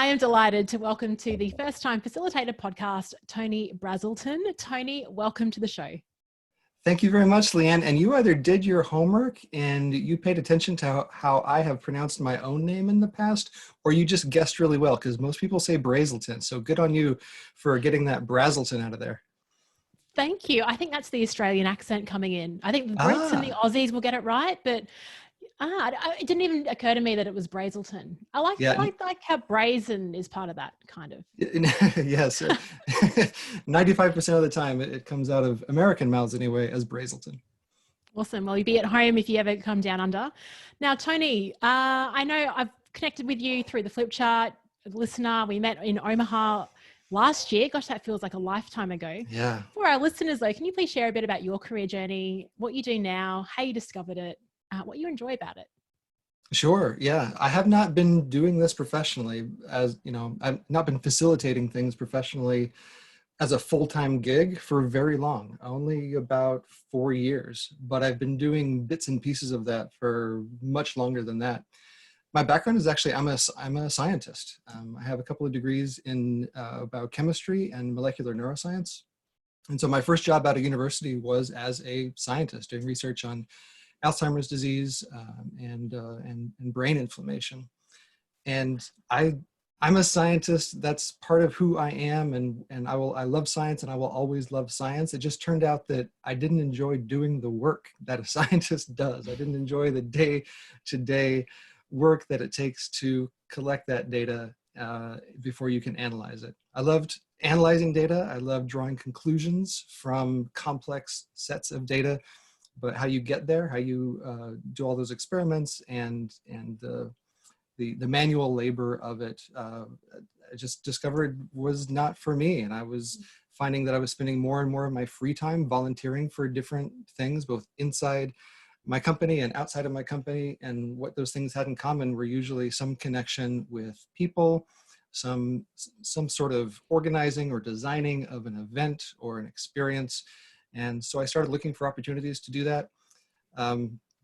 am delighted to welcome to the First Time Facilitator podcast, Tony Brazelton. Tony, welcome to the show. Thank you very much, Leanne. And you either did your homework and you paid attention to how I have pronounced my own name in the past, or you just guessed really well, because most people say Brazelton. So good on you for getting that Brazelton out of there. Thank you. I think that's the Australian accent coming in. I think the Brits and the Aussies will get it right, but it didn't even occur to me that it was Brazelton. I like how brazen is part of that kind of. Yes. 95% of the time it comes out of American mouths anyway as Brazelton. Awesome. Well, you'll be at home if you ever come down under. Now, Tony, I know I've connected with you through the flip chart. Listener, we met in Omaha last year. Gosh, that feels like a lifetime ago. Yeah. For our listeners though, can you please share a bit about your career journey, what you do now, how you discovered it, what you enjoy about it? Sure. Yeah. I have not been doing this professionally, as you know, I've not been facilitating things professionally as a full-time gig for very long, only about 4 years, but I've been doing bits and pieces of that for much longer than that. My background is actually, I'm a scientist. I have a couple of degrees in biochemistry and molecular neuroscience. And so my first job out of university was as a scientist doing research on Alzheimer's disease and brain inflammation. And I'm a scientist. That's part of who I am, and I love science, and I will always love science. It just turned out that I didn't enjoy doing the work that a scientist does. I didn't enjoy the day-to-day work that it takes to collect that data before you can analyze it. I loved analyzing data. I loved drawing conclusions from complex sets of data. But how you get there, how you do all those experiments and the manual labor of it, I just discovered was not for me. And I was finding that I was spending more and more of my free time volunteering for different things, both inside my company and outside of my company. And what those things had in common were usually some connection with people, some sort of organizing or designing of an event or an experience. And so I started looking for opportunities to do that.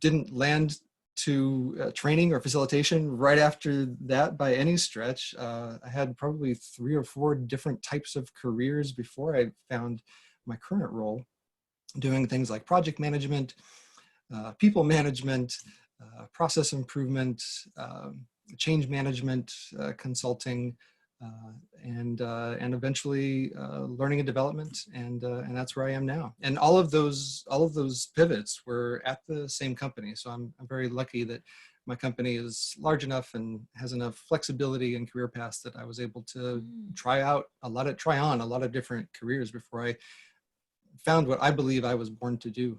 Didn't land to training or facilitation right after that by any stretch. I had probably 3 or 4 different types of careers before I found my current role, doing things like project management, people management, process improvement, change management, consulting, and eventually learning and development, and that's where I am now. And all of those pivots were at the same company. So I'm very lucky that my company is large enough and has enough flexibility and career paths that I was able to try on a lot of different careers before I found what I believe I was born to do.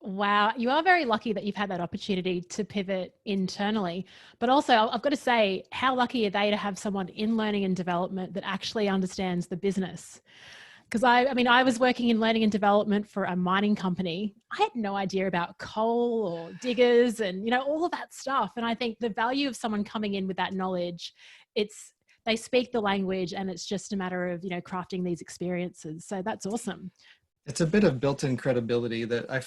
Wow, you are very lucky that you've had that opportunity to pivot internally. But also, I've got to say, how lucky are they to have someone in learning and development that actually understands the business? Because I was working in learning and development for a mining company. I had no idea about coal or diggers and, all of that stuff. And I think the value of someone coming in with that knowledge, they speak the language, and it's just a matter of, crafting these experiences. So that's awesome. It's a bit of built-in credibility that I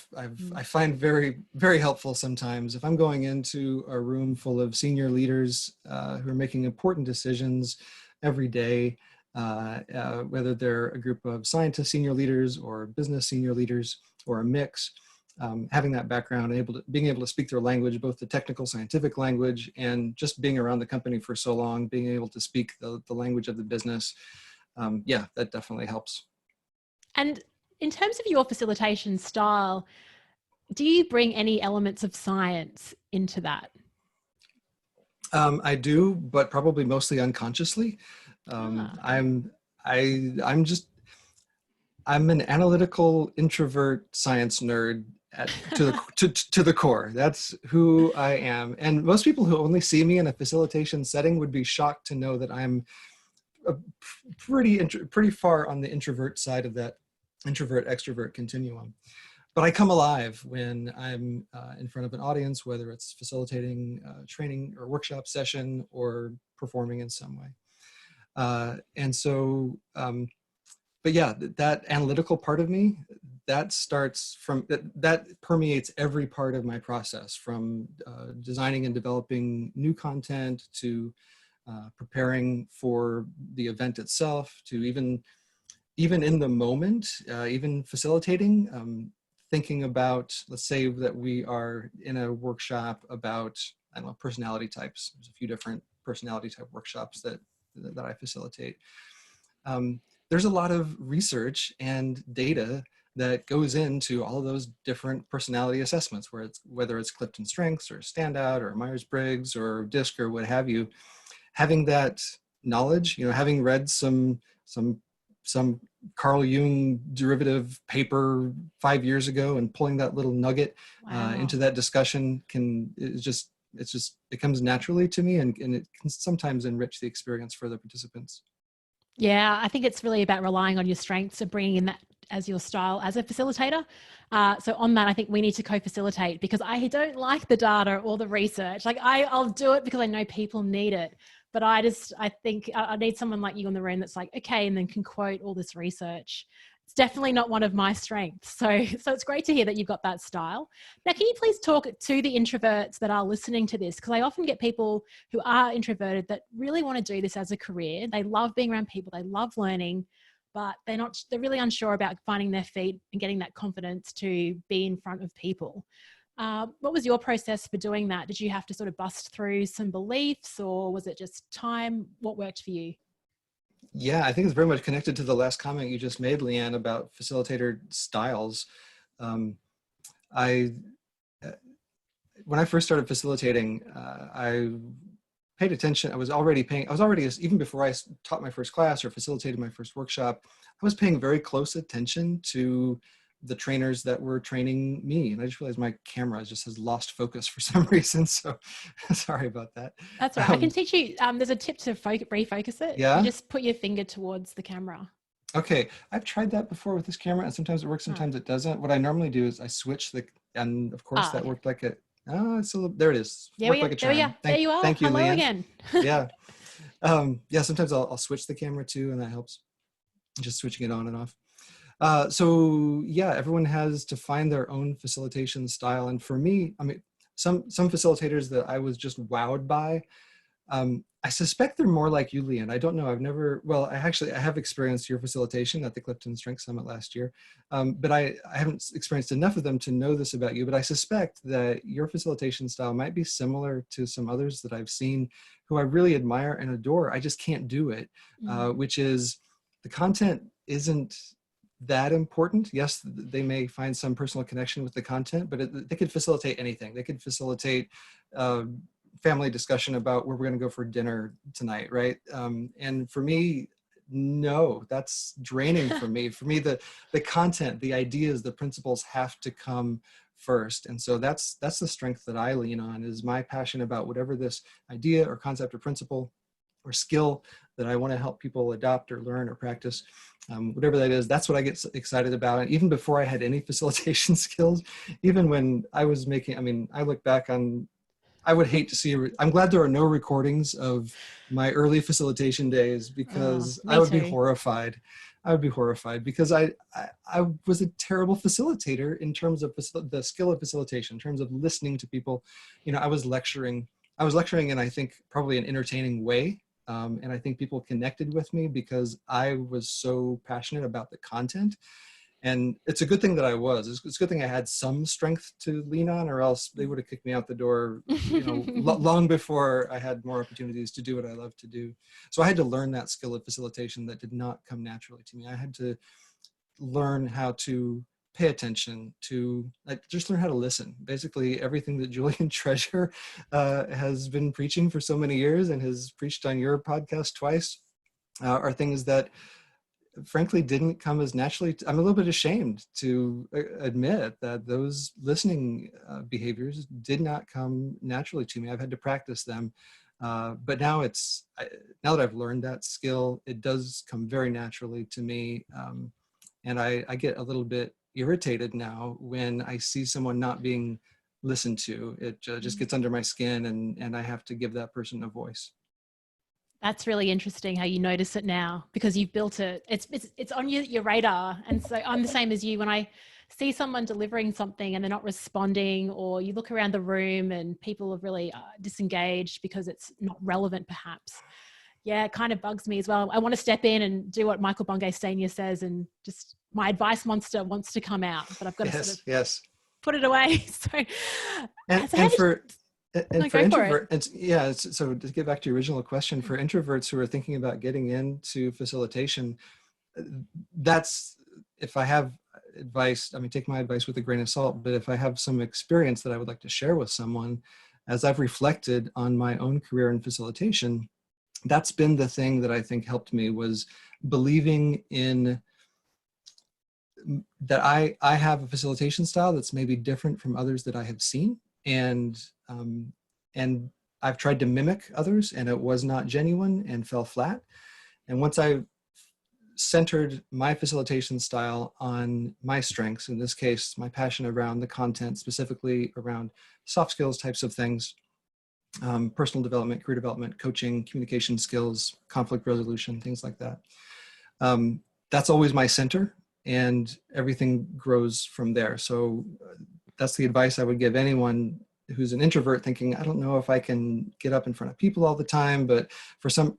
find very, very helpful sometimes. If I'm going into a room full of senior leaders who are making important decisions every day, whether they're a group of scientist senior leaders or business senior leaders or a mix, having that background and being able to speak their language, both the technical scientific language and just being around the company for so long, being able to speak the language of the business, that definitely helps. And in terms of your facilitation style, do you bring any elements of science into that? I do, but probably mostly unconsciously. I'm an analytical introvert science nerd to the core. That's who I am. And most people who only see me in a facilitation setting would be shocked to know that I'm pretty far on the introvert side of that introvert extrovert continuum. But I come alive when I'm in front of an audience, whether it's facilitating training or workshop session or performing in some way. But yeah, that analytical part of me, that starts from, that permeates every part of my process, from designing and developing new content to preparing for the event itself, to even in the moment, even facilitating, thinking about, let's say that we are in a workshop about, I don't know, personality types. There's a few different personality type workshops that I facilitate. There's a lot of research and data that goes into all of those different personality assessments, whether it's Clifton Strengths or Standout or Myers-Briggs or DISC or what have you. Having that knowledge, having read some Carl Jung derivative paper 5 years ago and pulling that little nugget into that discussion it comes naturally to me, and it can sometimes enrich the experience for the participants. Yeah, I think it's really about relying on your strengths and bringing in that as your style as a facilitator. So on that, I think we need to co-facilitate, because I don't like the data or the research. Like I'll do it because I know people need it. But I think I need someone like you in the room that's like, okay, and then can quote all this research. It's definitely not one of my strengths. So it's great to hear that you've got that style. Now, can you please talk to the introverts that are listening to this? Because I often get people who are introverted that really want to do this as a career. They love being around people. They love learning, but they're really unsure about finding their feet and getting that confidence to be in front of people. What was your process for doing that? Did you have to sort of bust through some beliefs, or was it just time? What worked for you? Yeah, I think it's very much connected to the last comment you just made, Leanne, about facilitator styles. When I first started facilitating, I paid attention. I was already, even before I taught my first class or facilitated my first workshop, I was paying very close attention to the trainers that were training me. And I just realized my camera just has lost focus for some reason. So sorry about that. That's right. I can teach you. There's a tip to refocus it. Yeah. You just put your finger towards the camera. Okay. I've tried that before with this camera, and sometimes it works, sometimes it doesn't. What I normally do is I switch and of course that worked like there it is. Worked like a charm. There you are. Thank you, Hello Leanne. again. Yeah. Yeah, sometimes I'll switch the camera too, and that helps. Just switching it on and off. So yeah, everyone has to find their own facilitation style. And for me, I mean, some facilitators that I was just wowed by, I suspect they're more like you, Leanne. I don't know. I have experienced your facilitation at the Clifton Strength Summit last year, but I haven't experienced enough of them to know this about you. But I suspect that your facilitation style might be similar to some others that I've seen who I really admire and adore. I just can't do it, which is the content isn't that important. Yes, they may find some personal connection with the content, but they could facilitate anything. They could facilitate family discussion about where we're going to go for dinner tonight, right? And for me, no, that's draining for me. For me, the content, the ideas, the principles have to come first. And so that's the strength that I lean on, is my passion about whatever this idea or concept or principle or skill that I want to help people adopt or learn or practice, whatever that is. That's what I get excited about. And even before I had any facilitation skills, even when I was I look back on, I would hate to see, I'm glad there are no recordings of my early facilitation days, because I would be horrified. I would be horrified because I was a terrible facilitator in terms of the skill of facilitation, in terms of listening to people. I was lecturing in, I think, probably an entertaining way. And I think people connected with me because I was so passionate about the content. And it's a good thing that I was. It's a good thing I had some strength to lean on, or else they would have kicked me out the door, long before I had more opportunities to do what I love to do. So I had to learn that skill of facilitation that did not come naturally to me. I had to learn how to pay attention, to just learn how to listen. Basically, everything that Julian Treasure has been preaching for so many years and has preached on your podcast twice are things that frankly didn't come as naturally. I'm a little bit ashamed to admit that those listening behaviors did not come naturally to me. I've had to practice them. But now now that I've learned that skill, it does come very naturally to me. And I get a little bit irritated now when I see someone not being listened to. It just gets under my skin, and I have to give that person a voice. That's really interesting how you notice it now, because you've built it. It's on your radar. And so I'm the same as you. When I see someone delivering something and they're not responding, or you look around the room and people are really disengaged because it's not relevant perhaps. Yeah, it kind of bugs me as well. I want to step in and do what Michael Bungay Stanier says, and just my advice monster wants to come out, but I've got to sort of Yes. put it away. And So how did for no, for go for it. introverts, so to get back to your original question, for introverts who are thinking about getting into facilitation, that's, if I have advice, I mean, take my advice with a grain of salt, but if I have some experience that I would like to share with someone, as I've reflected on my own career in facilitation, that's been the thing that I think helped me, was believing in that I have a facilitation style that's maybe different from others that I have seen. Um, and I've tried to mimic others, and it was not genuine and fell flat. And once I centered my facilitation style on my strengths, in this case, my passion around the content, specifically around soft skills types of things, personal development, career development, coaching, communication skills, conflict resolution, things like that. That's always my center, and everything grows from there. So that's the advice I would give anyone who's an introvert thinking, I don't know if I can get up in front of people all the time, but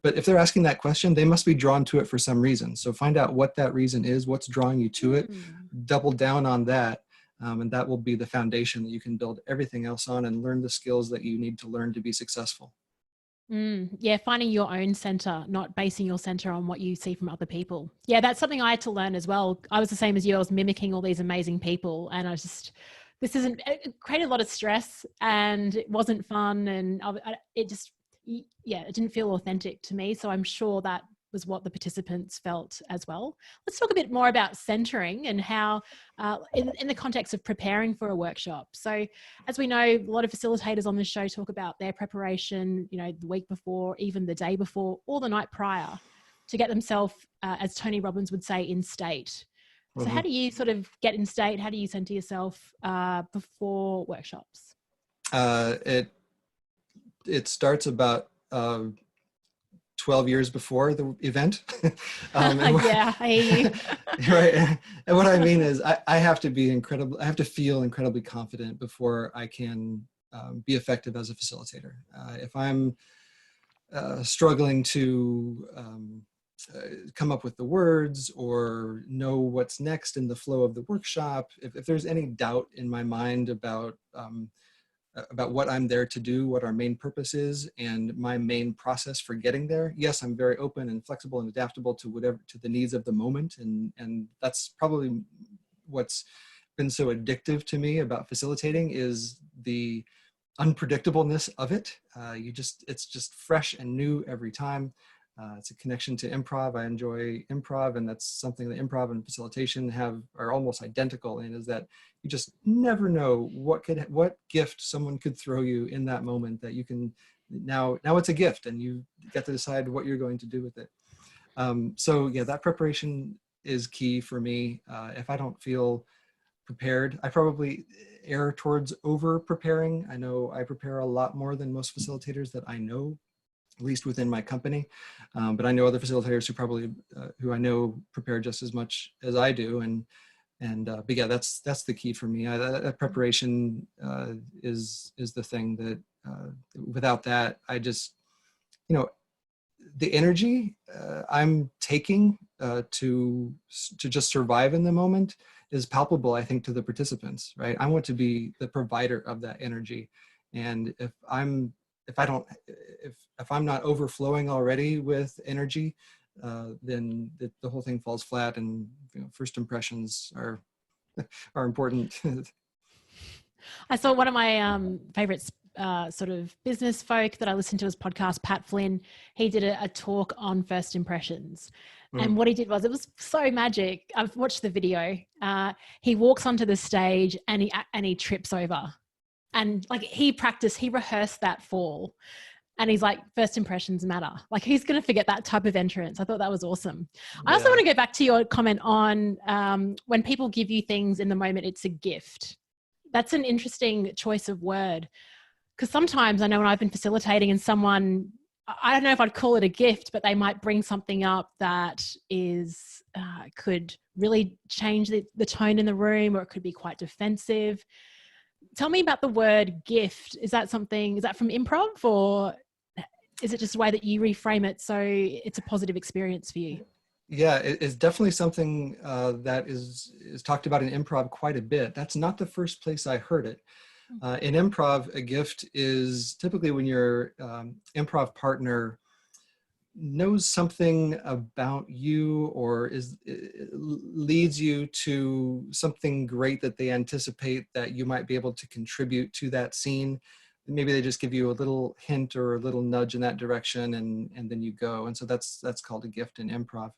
if they're asking that question, they must be drawn to it for some reason. So find out what that reason is, what's drawing you to it, double down on that. And that will be the foundation that you can build everything else on, and learn the skills that you need to learn to be successful. Yeah, finding your own center, not basing your center on what you see from other people. Yeah, that's something I had to learn as well. I was the same as you. I was mimicking all these amazing people, and it created a lot of stress, and it wasn't fun, and it didn't feel authentic to me. So I'm sure that was what the participants felt as well. Let's talk a bit more about centering and how, in the context of preparing for a workshop. So as we know, a lot of facilitators on this show talk about their preparation, the week before, even the day before, or the night prior, to get themselves, as Tony Robbins would say, in state. So how do you sort of get in state? How do you center yourself before workshops? It starts about 12 years before the event. Yeah, I hear you. Right. And what I mean is I have to feel incredibly confident before I can be effective as a facilitator. If I'm struggling to come up with the words or know what's next in the flow of the workshop, if there's any doubt in my mind about what I'm there to do, what our main purpose is, and my main process for getting there. Yes, I'm very open and flexible and adaptable to the needs of the moment. And that's probably what's been so addictive to me about facilitating, is the unpredictableness of it. It's just fresh and new every time. It's a connection to improv. I enjoy improv, and that's something that improv and facilitation are almost identical in, is that you just never know what gift someone could throw you in that moment, that you can now it's a gift, and you get to decide what you're going to do with it. So yeah, that preparation is key for me. If I don't feel prepared, I probably err towards over preparing. I know I prepare a lot more than most facilitators that I know, at least within my company. But I know other facilitators who I know prepare just as much as I do. But yeah, that's the key for me. That preparation is the thing that without that, I just, the energy I'm taking to just survive in the moment is palpable, I think, to the participants, right? I want to be the provider of that energy. And if I'm not overflowing already with energy, then the whole thing falls flat. And first impressions are important. I saw one of my favorites, sort of business folk that I listened to his podcast, Pat Flynn. He did a talk on first impressions. And what he did was, it was so magic. I've watched the video. He walks onto the stage and he trips over. And like he rehearsed that fall. And he's like, first impressions matter. Like he's going to forget that type of entrance. I thought that was awesome. I also want to go back to your comment on when people give you things in the moment, it's a gift. That's an interesting choice of word. Because sometimes I know when I've been facilitating and someone I don't know if I'd call it a gift, but they might bring something up that is could really change the tone in the room, or it could be quite defensive. Tell me about the word gift. Is that from improv, or is it just a way that you reframe it so it's a positive experience for you? Yeah, it's definitely something that is talked about in improv quite a bit. That's not the first place I heard it. In improv, a gift is typically when your improv partner knows something about you, or leads you to something great that they anticipate that you might be able to contribute to that scene. Maybe they just give you a little hint or a little nudge in that direction, and then you go. And so that's called a gift in improv.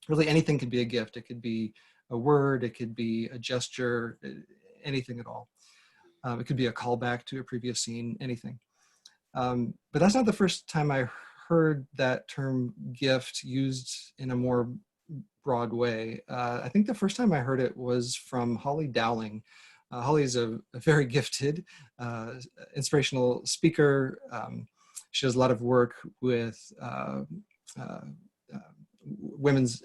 Really, anything could be a gift. It could be a word, it could be a gesture, anything at all. It could be a callback to a previous scene, anything. But that's not the first time I heard that term gift used in a more broad way. I think the first time I heard it was from Holly Dowling. Holly is a very gifted, inspirational speaker. She does a lot of work with women's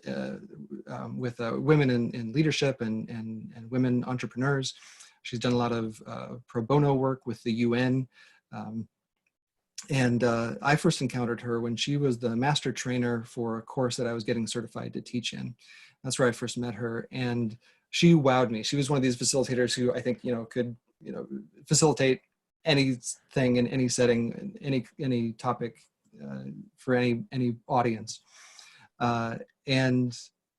women in leadership and women entrepreneurs. She's done a lot of pro bono work with the UN. And I first encountered her when she was the master trainer for a course that I was getting certified to teach in. That's where I first met her, and she wowed me. She was one of these facilitators who I think could facilitate anything in any setting, any topic for any audience. And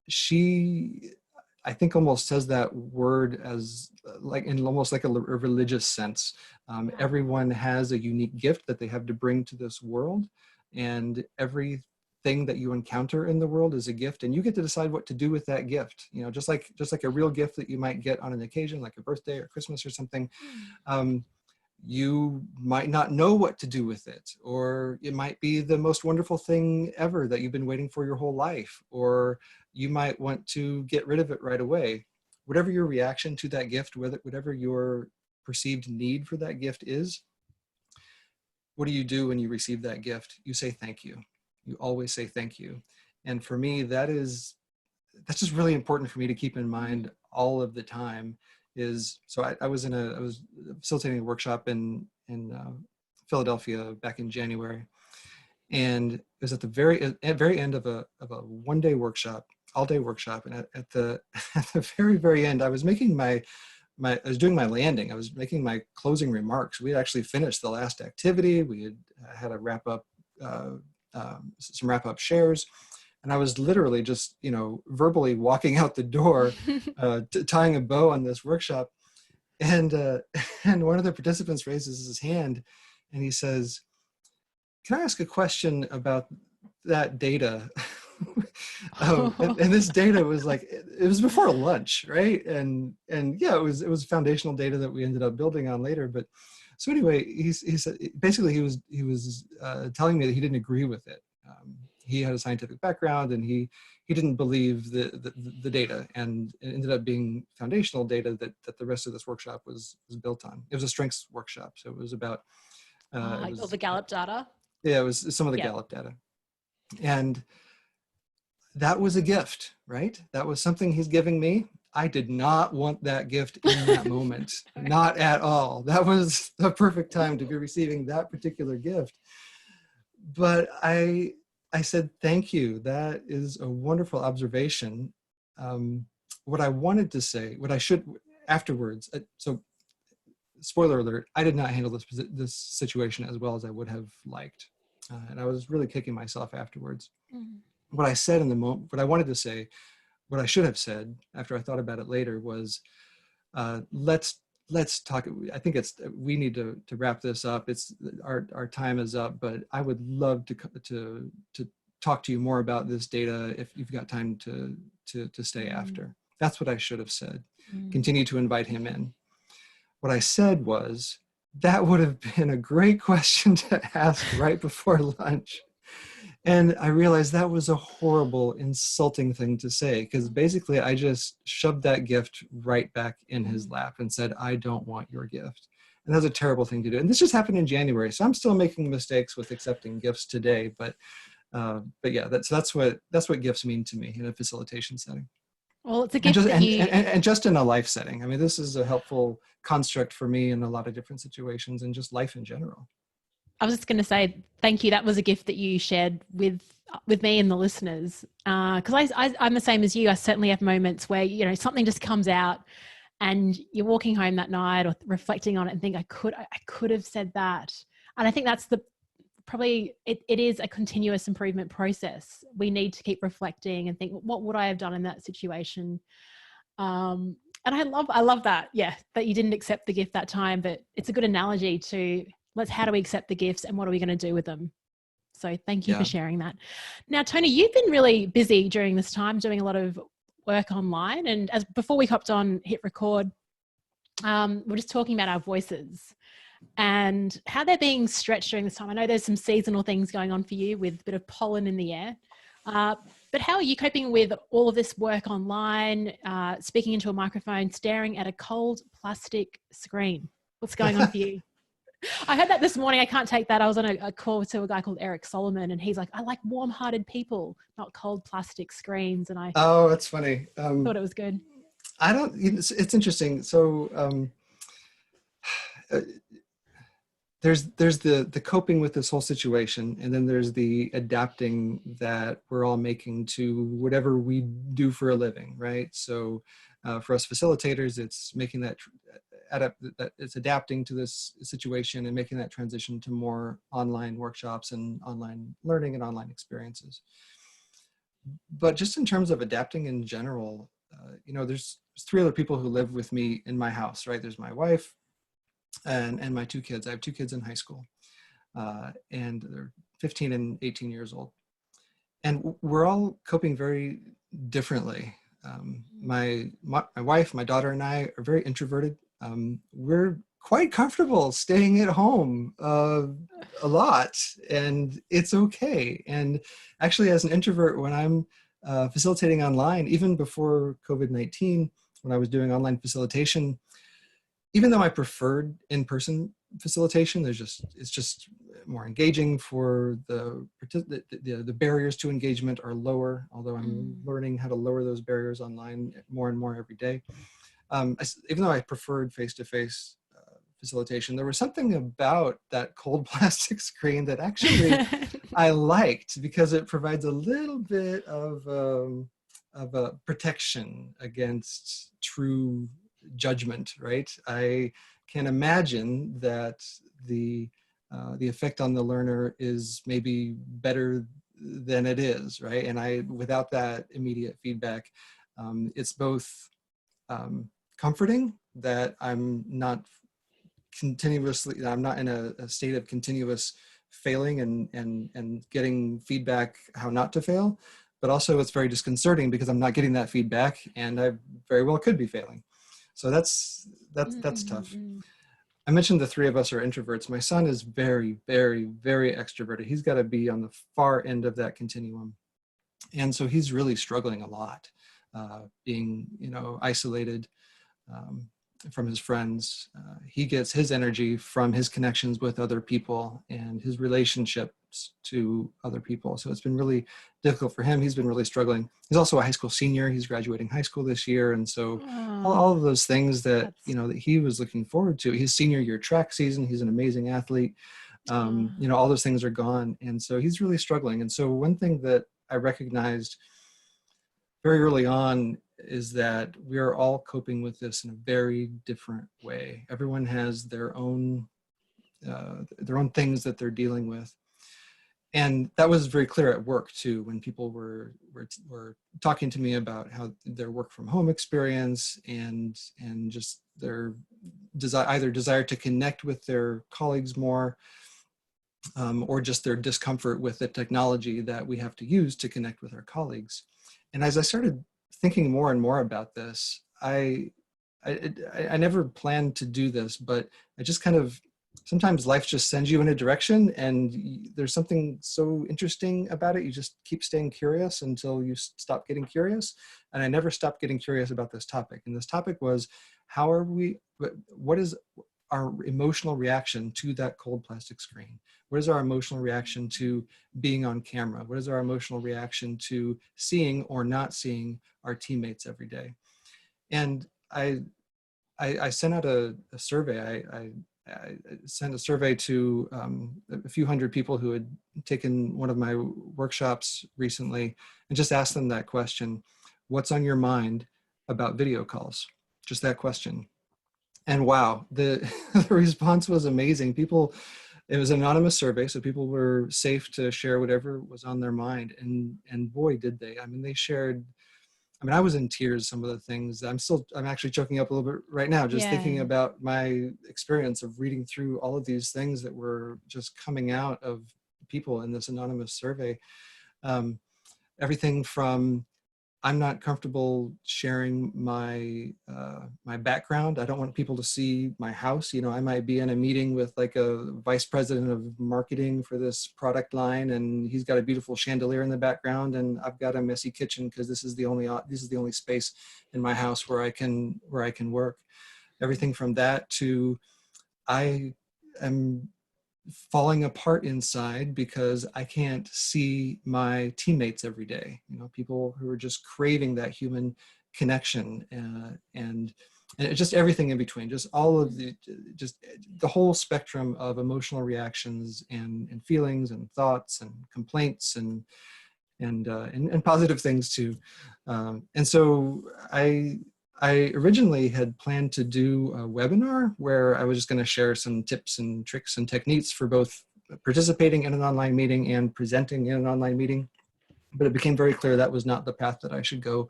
she, I think, almost says that word as like in almost like a religious sense. Everyone has a unique gift that they have to bring to this world, and everything that you encounter in the world is a gift, and you get to decide what to do with that gift. Just like a real gift that you might get on an occasion, like a birthday or Christmas or something. You might not know what to do with it, or it might be the most wonderful thing ever that you've been waiting for your whole life, or you might want to get rid of it right away. Whatever your reaction to that gift, whatever your perceived need for that gift is, what do you do when you receive that gift? You say thank you. You always say thank you. And for me, that's just really important for me to keep in mind all of the time. So I was facilitating a workshop in Philadelphia back in January, and it was at the very end of a one-day workshop, all-day workshop, and at the very end, I was making I was doing my landing. I was making my closing remarks. We had actually finished the last activity. We had a wrap up, some wrap up shares. And I was literally just, verbally walking out the door, tying a bow on this workshop. And one of the participants raises his hand and he says, "Can I ask a question about that data?" And this data was like, it was before lunch, right? And yeah, it was foundational data that we ended up building on later. But so anyway, he said, basically he was telling me that he didn't agree with it. He had a scientific background, and he didn't believe the data, and it ended up being foundational data that the rest of this workshop was built on. It was a strengths workshop, so it was about All the Gallup data. Yeah, it was some of the Gallup data, and that was a gift, right? That was something he's giving me. I did not want that gift in that moment, not at all. That was the perfect time to be receiving that particular gift. But I said, thank you. That is a wonderful observation. What I wanted to say, what I should afterwards, so spoiler alert, I did not handle this situation as well as I would have liked. And I was really kicking myself afterwards. Mm-hmm. What I said in the moment, what I wanted to say, what I should have said after I thought about it later was, let's talk. I think we need to wrap this up. It's our time is up, but I would love to talk to you more about this data if you've got time to stay after. That's what I should have said. Continue to invite him in. What I said was, that would have been a great question to ask right before lunch. And I realized that was a horrible, insulting thing to say, because basically I just shoved that gift right back in his lap and said, I don't want your gift. And that's a terrible thing to do. And this just happened in January. So I'm still making mistakes with accepting gifts today. But yeah, that's what gifts mean to me in a facilitation setting. Well, it's a And gift just, that you, and just in a life setting. I mean, this is a helpful construct for me in a lot of different situations and just life in general. I was just going to say, thank you. That was a gift that you shared with me and the listeners. Because I'm the same as you. I certainly have moments where, you know, something just comes out and you're walking home that night or reflecting on it and think, I could have said that. And I think that's it is a continuous improvement process. We need to keep reflecting and think, what would I have done in that situation? And I love that. Yeah, that you didn't accept the gift that time, but it's a good analogy to how do we accept the gifts and what are we going to do with them? So thank you for Yeah. sharing that. Now, Tony, you've been really busy during this time doing a lot of work online. And as before we hopped on, hit record, we're just talking about our voices and how they're being stretched during this time. I know there's some seasonal things going on for you with a bit of pollen in the air. But how are you coping with all of this work online, speaking into a microphone, staring at a cold plastic screen? What's going on for you? I heard that this morning. I can't take that. I was on a call to a guy called Eric Solomon, and he's like, I like warm-hearted people, not cold plastic screens. And I Oh, that's funny. thought it was good. I don't, it's interesting. So uh, there's the coping with this whole situation, and then there's the adapting that we're all making to whatever we do for a living, right? So for us facilitators, it's making that it's adapting to this situation and making that transition to more online workshops and online learning and online experiences. But just in terms of adapting in general, you know, there's 3 other people who live with me in my house, right? There's my wife and my 2 kids. I have 2 kids in high school, and they're 15 and 18 years old. And we're all coping very differently. My wife, my daughter, and I are very introverted. We're quite comfortable staying at home a lot, and it's okay. And actually, as an introvert, when I'm facilitating online, even before COVID-19, when I was doing online facilitation, even though I preferred in-person facilitation, it's just more engaging for the barriers to engagement are lower, although I'm learning how to lower those barriers online more and more every day. Even though I preferred face-to-face facilitation, there was something about that cold plastic screen that actually I liked, because it provides a little bit of a protection against true judgment, right? I can imagine that the effect on the learner is maybe better than it is, right? And without that immediate feedback, it's both comforting that I'm not in a state of continuous failing and getting feedback how not to fail, but also it's very disconcerting because I'm not getting that feedback and I very well could be failing. So that's tough. I mentioned the 3 of us are introverts. My son is very, very, very extroverted. He's got to be on the far end of that continuum. And so he's really struggling a lot, being, you know, isolated from his friends. He gets his energy from his connections with other people and his relationships to other people. So it's been really difficult for him. He's been really struggling. He's also a high school senior. He's graduating high school this year. And so all of those things that, you know, that he was looking forward to, his senior year track season, he's an amazing athlete. You know, all those things are gone. And so he's really struggling. And so one thing that I recognized very early on is that we are all coping with this in a very different way. Everyone has their own things that they're dealing with. And that was very clear at work too, when people were talking to me about how their work from home experience and just their desire to connect with their colleagues more, or just their discomfort with the technology that we have to use to connect with our colleagues. And as I started thinking more and more about this, I never planned to do this, but I just kind of, sometimes life just sends you in a direction and there's something so interesting about it. You just keep staying curious until you stop getting curious. And I never stopped getting curious about this topic. And this topic was, what is our emotional reaction to that cold plastic screen? What is our emotional reaction to being on camera? What is our emotional reaction to seeing or not seeing our teammates every day? And I sent out a survey. I sent a survey to a few hundred people who had taken one of my workshops recently, and just asked them that question: what's on your mind about video calls? Just that question. And wow, the response was amazing. It was an anonymous survey, so people were safe to share whatever was on their mind. And boy, did they. I mean, they shared, I mean, I was in tears, some of the things. I'm actually choking up a little bit right now, just thinking about my experience of reading through all of these things that were just coming out of people in this anonymous survey. Everything from, I'm not comfortable sharing my my background. I don't want people to see my house. You know, I might be in a meeting with like a vice president of marketing for this product line, and he's got a beautiful chandelier in the background, and I've got a messy kitchen because this is the only space in my house where I can work. Everything from that to, I am falling apart inside because I can't see my teammates every day. You know, people who are just craving that human connection, and just everything in between, just all of just the whole spectrum of emotional reactions and feelings and thoughts and complaints and positive things too. And so I originally had planned to do a webinar where I was just going to share some tips and tricks and techniques for both participating in an online meeting and presenting in an online meeting. But it became very clear that was not the path that I should go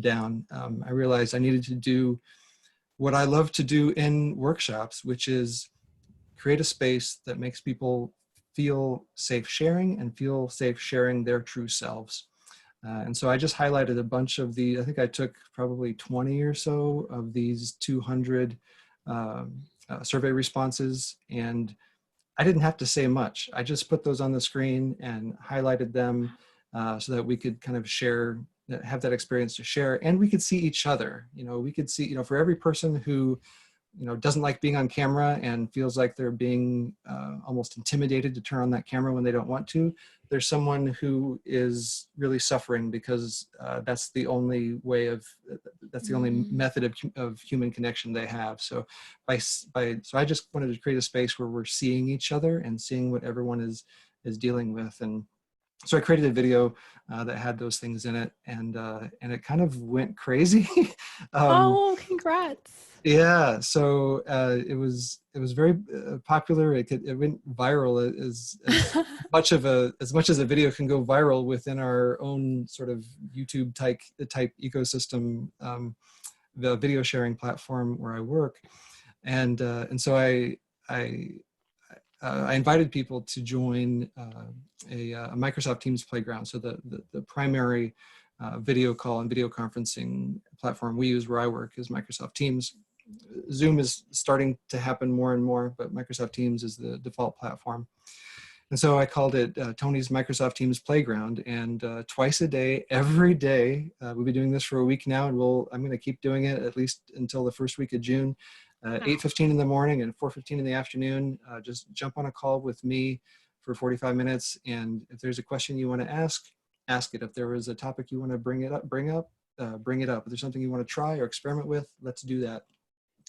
down. I realized I needed to do what I love to do in workshops, which is create a space that makes people feel safe sharing and feel safe sharing their true selves. And so I just highlighted a bunch of I think I took probably 20 or so of these 200 survey responses, and I didn't have to say much. I just put those on the screen and highlighted them so that we could kind of share, have that experience to share, and we could see each other. You know, we could see, you know, for every person who, you know, doesn't like being on camera and feels like they're being almost intimidated to turn on that camera when they don't want to, there's someone who is really suffering because that's the only way of, that's the only method of human connection they have. So so I just wanted to create a space where we're seeing each other and seeing what everyone is dealing with. And so I created a video that had those things in it, and it kind of went crazy. Oh, congrats. Yeah, so it was very popular. It went viral as much as a video can go viral within our own sort of YouTube type ecosystem, the video sharing platform where I work, and so I invited people to join a Microsoft Teams playground. So the primary video call and video conferencing platform we use where I work is Microsoft Teams. Zoom is starting to happen more and more, but Microsoft Teams is the default platform. And so I called it Tony's Microsoft Teams Playground, and twice a day, every day, we'll be doing this for a week now, and I'm going to keep doing it at least until the first week of June. 8:15 in the morning and 4:15 in the afternoon. Just jump on a call with me for 45 minutes, and if there's a question you want to ask it. If there is a topic you want to bring it up. If there's something you want to try or experiment with, let's do that.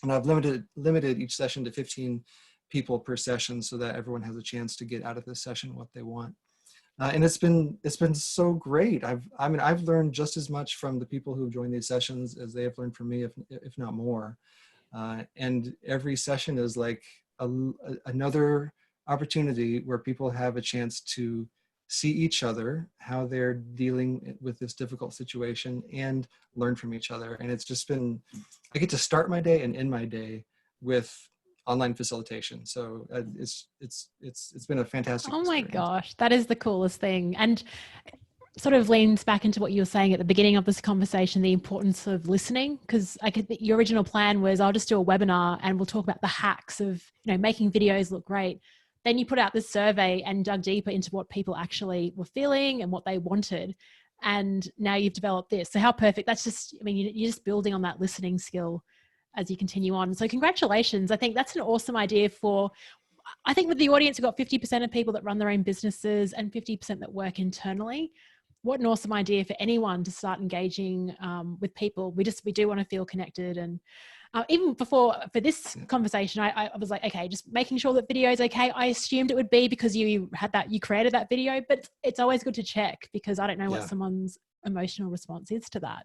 And I've limited each session to 15 people per session so that everyone has a chance to get out of this session what they want. And it's been so great. I've learned just as much from the people who've joined these sessions as they have learned from me, if not more. And every session is like another opportunity where people have a chance to see each other, how they're dealing with this difficult situation, and learn from each other. And it's just been, I get to start my day and end my day with online facilitation. So it's been a fantastic Oh my experience. gosh, that is the coolest thing. And sort of leans back into what you were saying at the beginning of this conversation, the importance of listening, because your original plan was I'll just do a webinar and we'll talk about the hacks of, you know, making videos look great. Then you put out this survey and dug deeper into what people actually were feeling and what they wanted. And now you've developed this. So how perfect. That's just, I mean, you're just building on that listening skill. as you continue on. So congratulations. I think that's an awesome idea for, I think with the audience, we've got 50% of people that run their own businesses and 50% that work internally. What an awesome idea for anyone to start engaging with people. We do want to feel connected. And even before, for this conversation, I was like, okay, just making sure that video is okay. I assumed it would be because you created that video, but it's always good to check because I don't know what someone's emotional response is to that.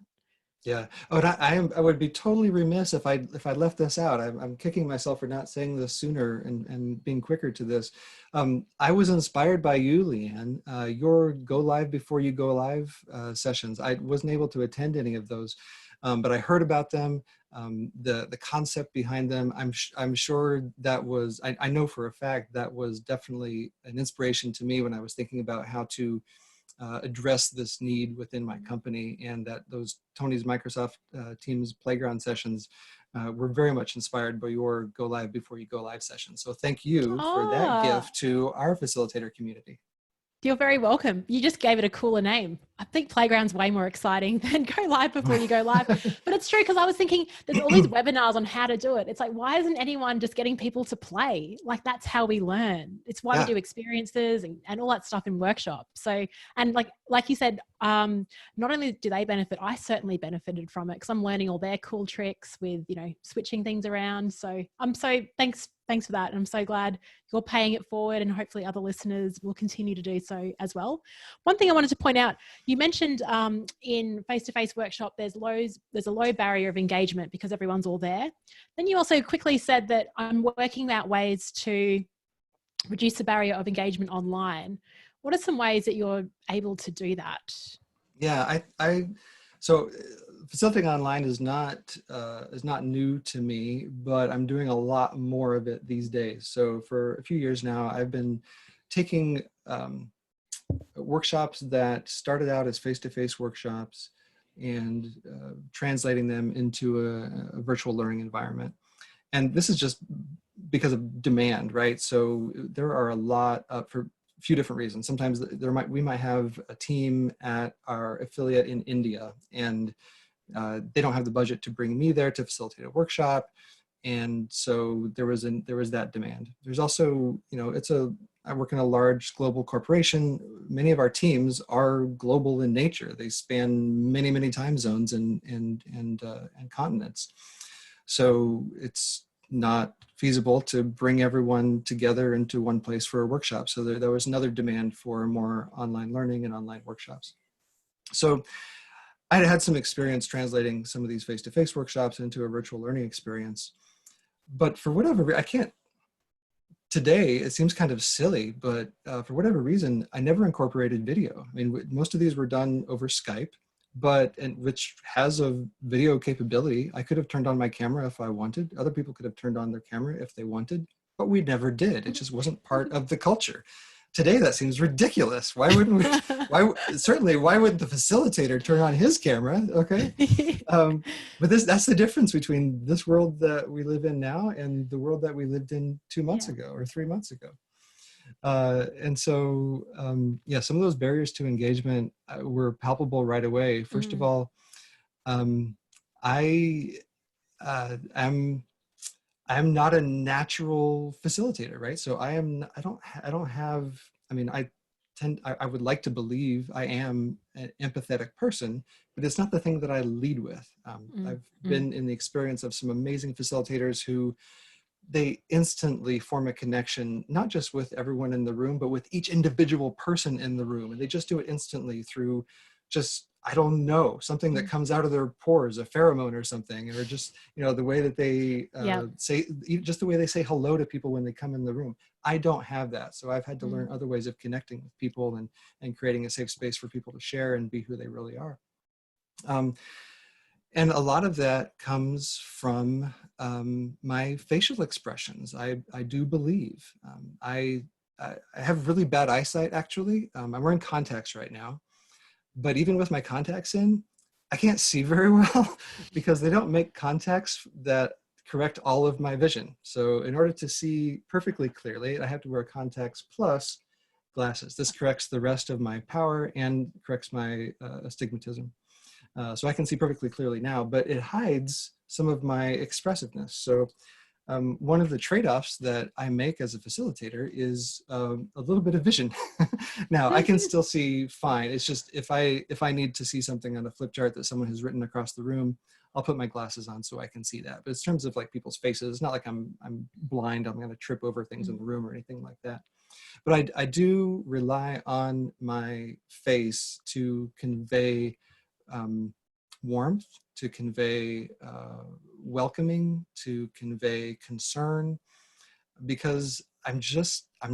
Yeah. Oh, and I would be totally remiss if I left this out. I'm kicking myself for not saying this sooner and being quicker to this. I was inspired by you, Leanne. Your Go Live Before You Go Live sessions. I wasn't able to attend any of those, but I heard about them. The concept behind them. I'm sure that was. I know for a fact that was definitely an inspiration to me when I was thinking about how to address this need within my company, and that those Tony's Microsoft Teams Playground sessions were very much inspired by your Go Live Before You Go Live session. So thank you for that gift to our facilitator community. You're very welcome. You just gave it a cooler name. I think Playground's way more exciting than Go Live Before You Go Live. But it's true, because I was thinking there's all these webinars on how to do it. It's like, why isn't anyone just getting people to play? Like, that's how we learn. It's why we do experiences and all that stuff in workshops. So, and like you said, not only do they benefit, I certainly benefited from it because I'm learning all their cool tricks with, switching things around. So thanks for that. And I'm so glad you're paying it forward, and hopefully other listeners will continue to do so as well. One thing I wanted to point out, you mentioned in face-to-face workshop, there's a low barrier of engagement because everyone's all there. Then you also quickly said that I'm working out ways to reduce the barrier of engagement online. What are some ways that you're able to do that? Yeah, so facilitating online is not new to me, but I'm doing a lot more of it these days. So for a few years now, I've been taking workshops that started out as face-to-face workshops and translating them into a virtual learning environment. And this is just because of demand, right? So there are a lot for a few different reasons. Sometimes we might have a team at our affiliate in India, and they don't have the budget to bring me there to facilitate a workshop. And so there was that demand. There's also, I work in a large global corporation. Many of our teams are global in nature. They span many, many time zones and continents. So it's not feasible to bring everyone together into one place for a workshop. So there was another demand for more online learning and online workshops. So I had some experience translating some of these face-to-face workshops into a virtual learning experience. But for whatever reason, I can't, today, it seems kind of silly, but for whatever reason, I never incorporated video. I mean, most of these were done over Skype, which has a video capability. I could have turned on my camera if I wanted. Other people could have turned on their camera if they wanted, but we never did. It just wasn't part of the culture. Today, that seems ridiculous. Why wouldn't we? Certainly, why wouldn't the facilitator turn on his camera? Okay. But that's the difference between this world that we live in now and the world that we lived in 2 months ago or 3 months ago. And so, some of those barriers to engagement were palpable right away. First of all, I'm not a natural facilitator, right? So I would like to believe I am an empathetic person, but it's not the thing that I lead with. I've been in the experience of some amazing facilitators who they instantly form a connection, not just with everyone in the room, but with each individual person in the room. And they just do it instantly through just, I don't know, something that comes out of their pores, a pheromone or something, or just, the way that they just the way they say hello to people when they come in the room. I don't have that. So I've had to learn other ways of connecting with people and creating a safe space for people to share and be who they really are. And a lot of that comes from my facial expressions. I do believe. I have really bad eyesight, actually. I'm wearing contacts right now. But even with my contacts in, I can't see very well because they don't make contacts that correct all of my vision. So in order to see perfectly clearly, I have to wear contacts plus glasses. This corrects the rest of my power and corrects my astigmatism. So I can see perfectly clearly now, but it hides some of my expressiveness. So one of the trade-offs that I make as a facilitator is a little bit of vision. Now I can still see fine. It's just if I need to see something on a flip chart that someone has written across the room, I'll put my glasses on so I can see that. But in terms of like people's faces, it's not like I'm blind. I'm going to trip over things in the room or anything like that. But I do rely on my face to convey warmth, to convey welcoming, to convey concern, because I'm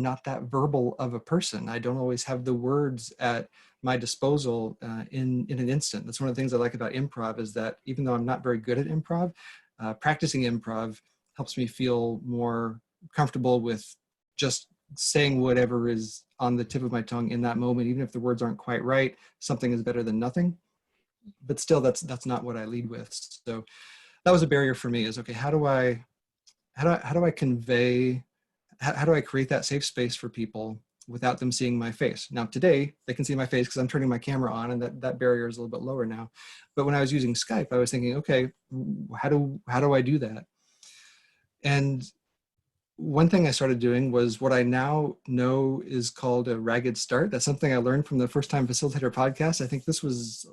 not that verbal of a person. I don't always have the words at my disposal in an instant. That's one of the things I like about improv, is that even though I'm not very good at improv, practicing improv helps me feel more comfortable with just saying whatever is on the tip of my tongue in that moment. Even if the words aren't quite right, something is better than nothing. But still, that's not what I lead with. So that was a barrier for me, is okay, how do I convey, how do I create that safe space for people without them seeing my face? Now today they can see my face because I'm turning my camera on, and that barrier is a little bit lower now. But when I was using Skype, I was thinking, okay, how do I do that? And one thing I started doing was what I now know is called a ragged start. That's something I learned from the First Time Facilitator podcast. I think this was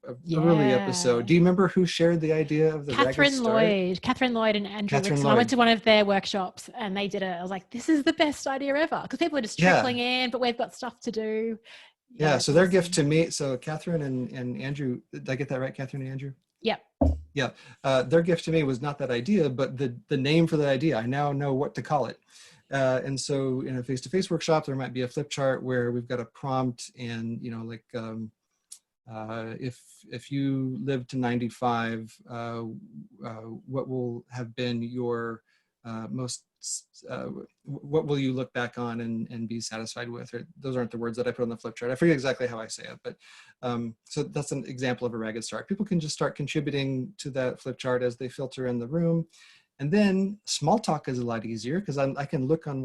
a early episode. Do you remember who shared the idea of the ragged start? Catherine Lloyd and Andrew Catherine Wixon. Lloyd. I went to one of their workshops and they did it. I was like, this is the best idea ever, because people are just trickling in, but we've got stuff to do. Yeah, so their gift to me, so Catherine and Andrew, did I get that right, Catherine and Andrew? Yep. Yeah, their gift to me was not that idea, but the name for the idea. I now know what to call it. And so in a face-to-face workshop, there might be a flip chart where we've got a prompt, and like if you live to 95, what will have been your most what will you look back on and be satisfied with? Or those aren't the words that I put on the flip chart. I forget exactly how I say it, but so that's an example of a ragged start. People can just start contributing to that flip chart as they filter in the room. And then small talk is a lot easier, because I can look at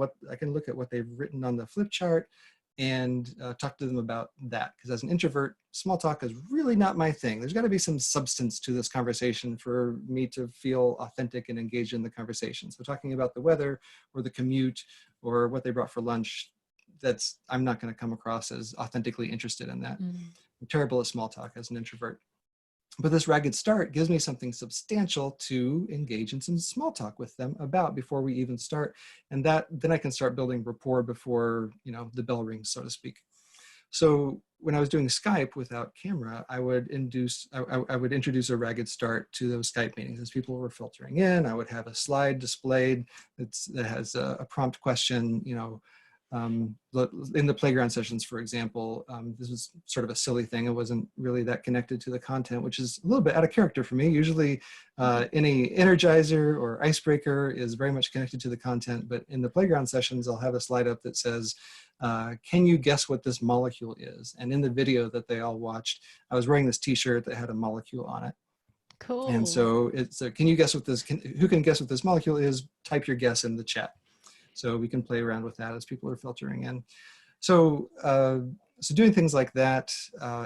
what they've written on the flip chart and talk to them about that. Because as an introvert, small talk is really not my thing. There's got to be some substance to this conversation for me to feel authentic and engaged in the conversation. So talking about the weather or the commute or what they brought for lunch, I'm not going to come across as authentically interested in that. I'm terrible at small talk as an introvert. But this ragged start gives me something substantial to engage in some small talk with them about before we even start. And then I can start building rapport before, the bell rings, so to speak. So when I was doing Skype without camera, I would introduce a ragged start to those Skype meetings. As people were filtering in, I would have a slide displayed that has a prompt question, in the playground sessions, for example. This was sort of a silly thing. It wasn't really that connected to the content, which is a little bit out of character for me. Usually any energizer or icebreaker is very much connected to the content, but in the playground sessions, I'll have a slide up that says, can you guess what this molecule is? And in the video that they all watched, I was wearing this t-shirt that had a molecule on it. Cool. And so it's can you guess what who can guess what this molecule is? Type your guess in the chat. So we can play around with that as people are filtering in. So, so doing things like that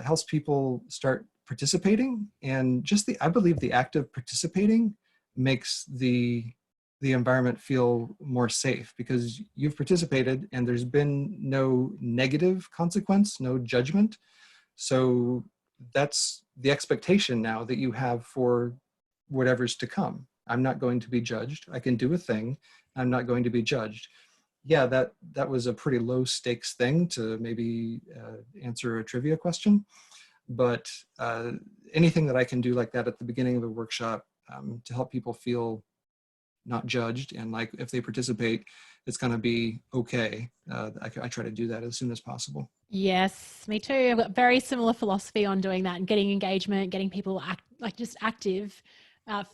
helps people start participating, and I believe the act of participating makes the environment feel more safe, because you've participated and there's been no negative consequence, no judgment. So that's the expectation now that you have for whatever's to come. I'm not going to be judged. I can do a thing. I'm not going to be judged. Yeah, that was a pretty low stakes thing to maybe answer a trivia question. But anything that I can do like that at the beginning of a workshop to help people feel not judged, and like if they participate, it's going to be okay. I try to do that as soon as possible. Yes, me too. I've got very similar philosophy on doing that and getting engagement, getting people just active.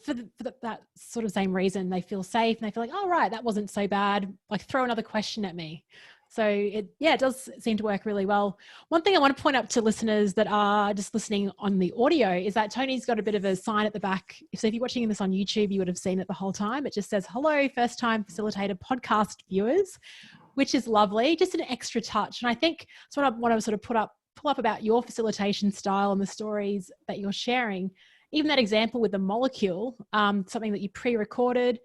For that sort of same reason, they feel safe and they feel like, oh, right, that wasn't so bad. Like, throw another question at me. So it does seem to work really well. One thing I want to point out to listeners that are just listening on the audio is that Tony's got a bit of a sign at the back. So if you're watching this on YouTube, you would have seen it the whole time. It just says, hello, First Time Facilitator podcast viewers, which is lovely, just an extra touch. And I think that's what I want to sort of put up pull up about your facilitation style and the stories that you're sharing, even that example with the molecule, something that you pre-recorded,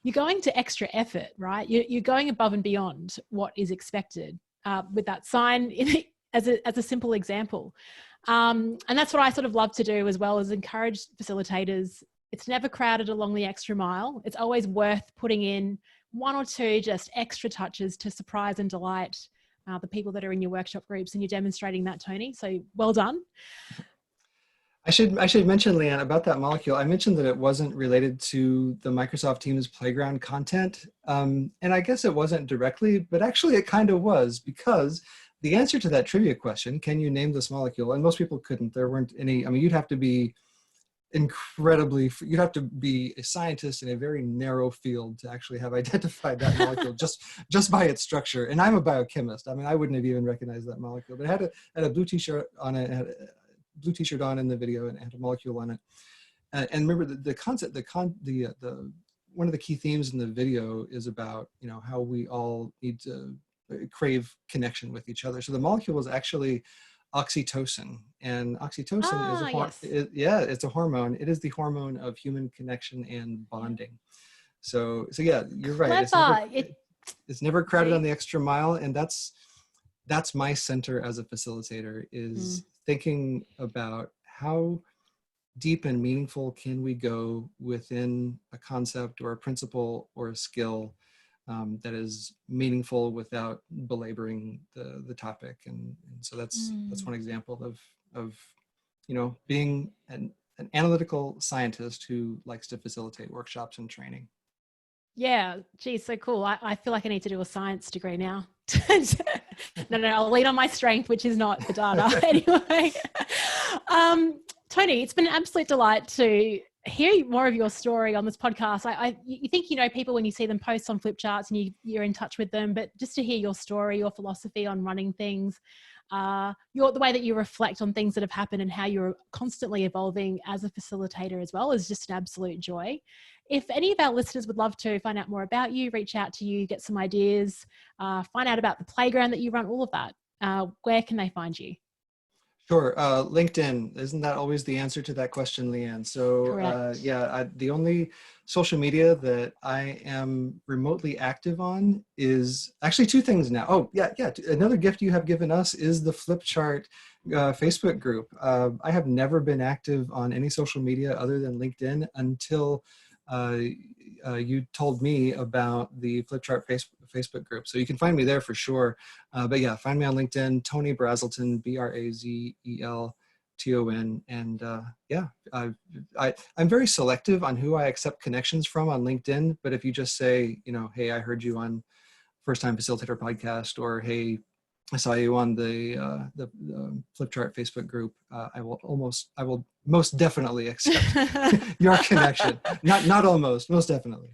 you're going to extra effort, right? You're going above and beyond what is expected with that sign as a simple example. And that's what I sort of love to do, as well as encourage facilitators. It's never crowded along the extra mile. It's always worth putting in one or two just extra touches to surprise and delight the people that are in your workshop groups, and you're demonstrating that, Tony. So well done. I should mention, Leanne, about that molecule. I mentioned that it wasn't related to the Microsoft Teams Playground content. And I guess it wasn't directly, but actually it kind of was, because the answer to that trivia question, can you name this molecule? And most people couldn't. There weren't any, I mean, you'd have to be you'd have to be a scientist in a very narrow field to actually have identified that molecule just by its structure. And I'm a biochemist. I mean, I wouldn't have even recognized that molecule, but it had a blue t-shirt on it, blue t-shirt on in the video, and it had a molecule on it. And remember the concept, one of the key themes in the video is about, you know, how we all need to crave connection with each other. So the molecule was actually oxytocin, and oxytocin it's a hormone. It is the hormone of human connection and bonding. So yeah, you're right. It's never crowded on the extra mile, and that's my center as a facilitator, is thinking about how deep and meaningful can we go within a concept or a principle or a skill that is meaningful without belaboring the topic. And so that's one example of you know, being an analytical scientist who likes to facilitate workshops and training. Yeah, geez, so cool. I feel like I need to do a science degree now. No, I'll lean on my strength, which is not the data. Anyway, Tony, it's been an absolute delight to hear more of your story on this podcast. You think you know people when you see them post on flip charts and you're in touch with them, but just to hear your story, your philosophy on running things, the way that you reflect on things that have happened and how you're constantly evolving as a facilitator as well, is just an absolute joy. If any of our listeners would love to find out more about you, reach out to you, get some ideas, find out about the playground that you run, all of that, where can they find you? Sure. LinkedIn, isn't that always the answer to that question, Leanne? So the only social media that I am remotely active on is actually two things now. Oh, yeah. Another gift you have given us is the Flipchart Facebook group. I have never been active on any social media other than LinkedIn until you told me about the Flipchart Facebook group. So you can find me there for sure. But yeah, find me on LinkedIn, Tony Brazelton, Brazelton. And I'm very selective on who I accept connections from on LinkedIn. But if you just say, you know, hey, I heard you on First Time Facilitator podcast, or hey, I saw you on the Flipchart Facebook group, I will most definitely accept your connection. Not almost, most definitely.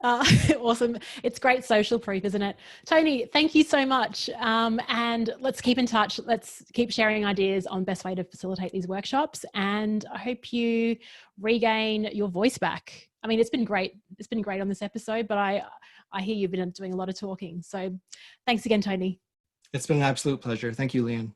Awesome. It's great social proof, isn't it? Tony, thank you so much. And let's keep in touch. Let's keep sharing ideas on best way to facilitate these workshops. And I hope you regain your voice back. I mean, it's been great. It's been great on this episode, but I hear you've been doing a lot of talking. So thanks again, Tony. It's been an absolute pleasure. Thank you, Leanne.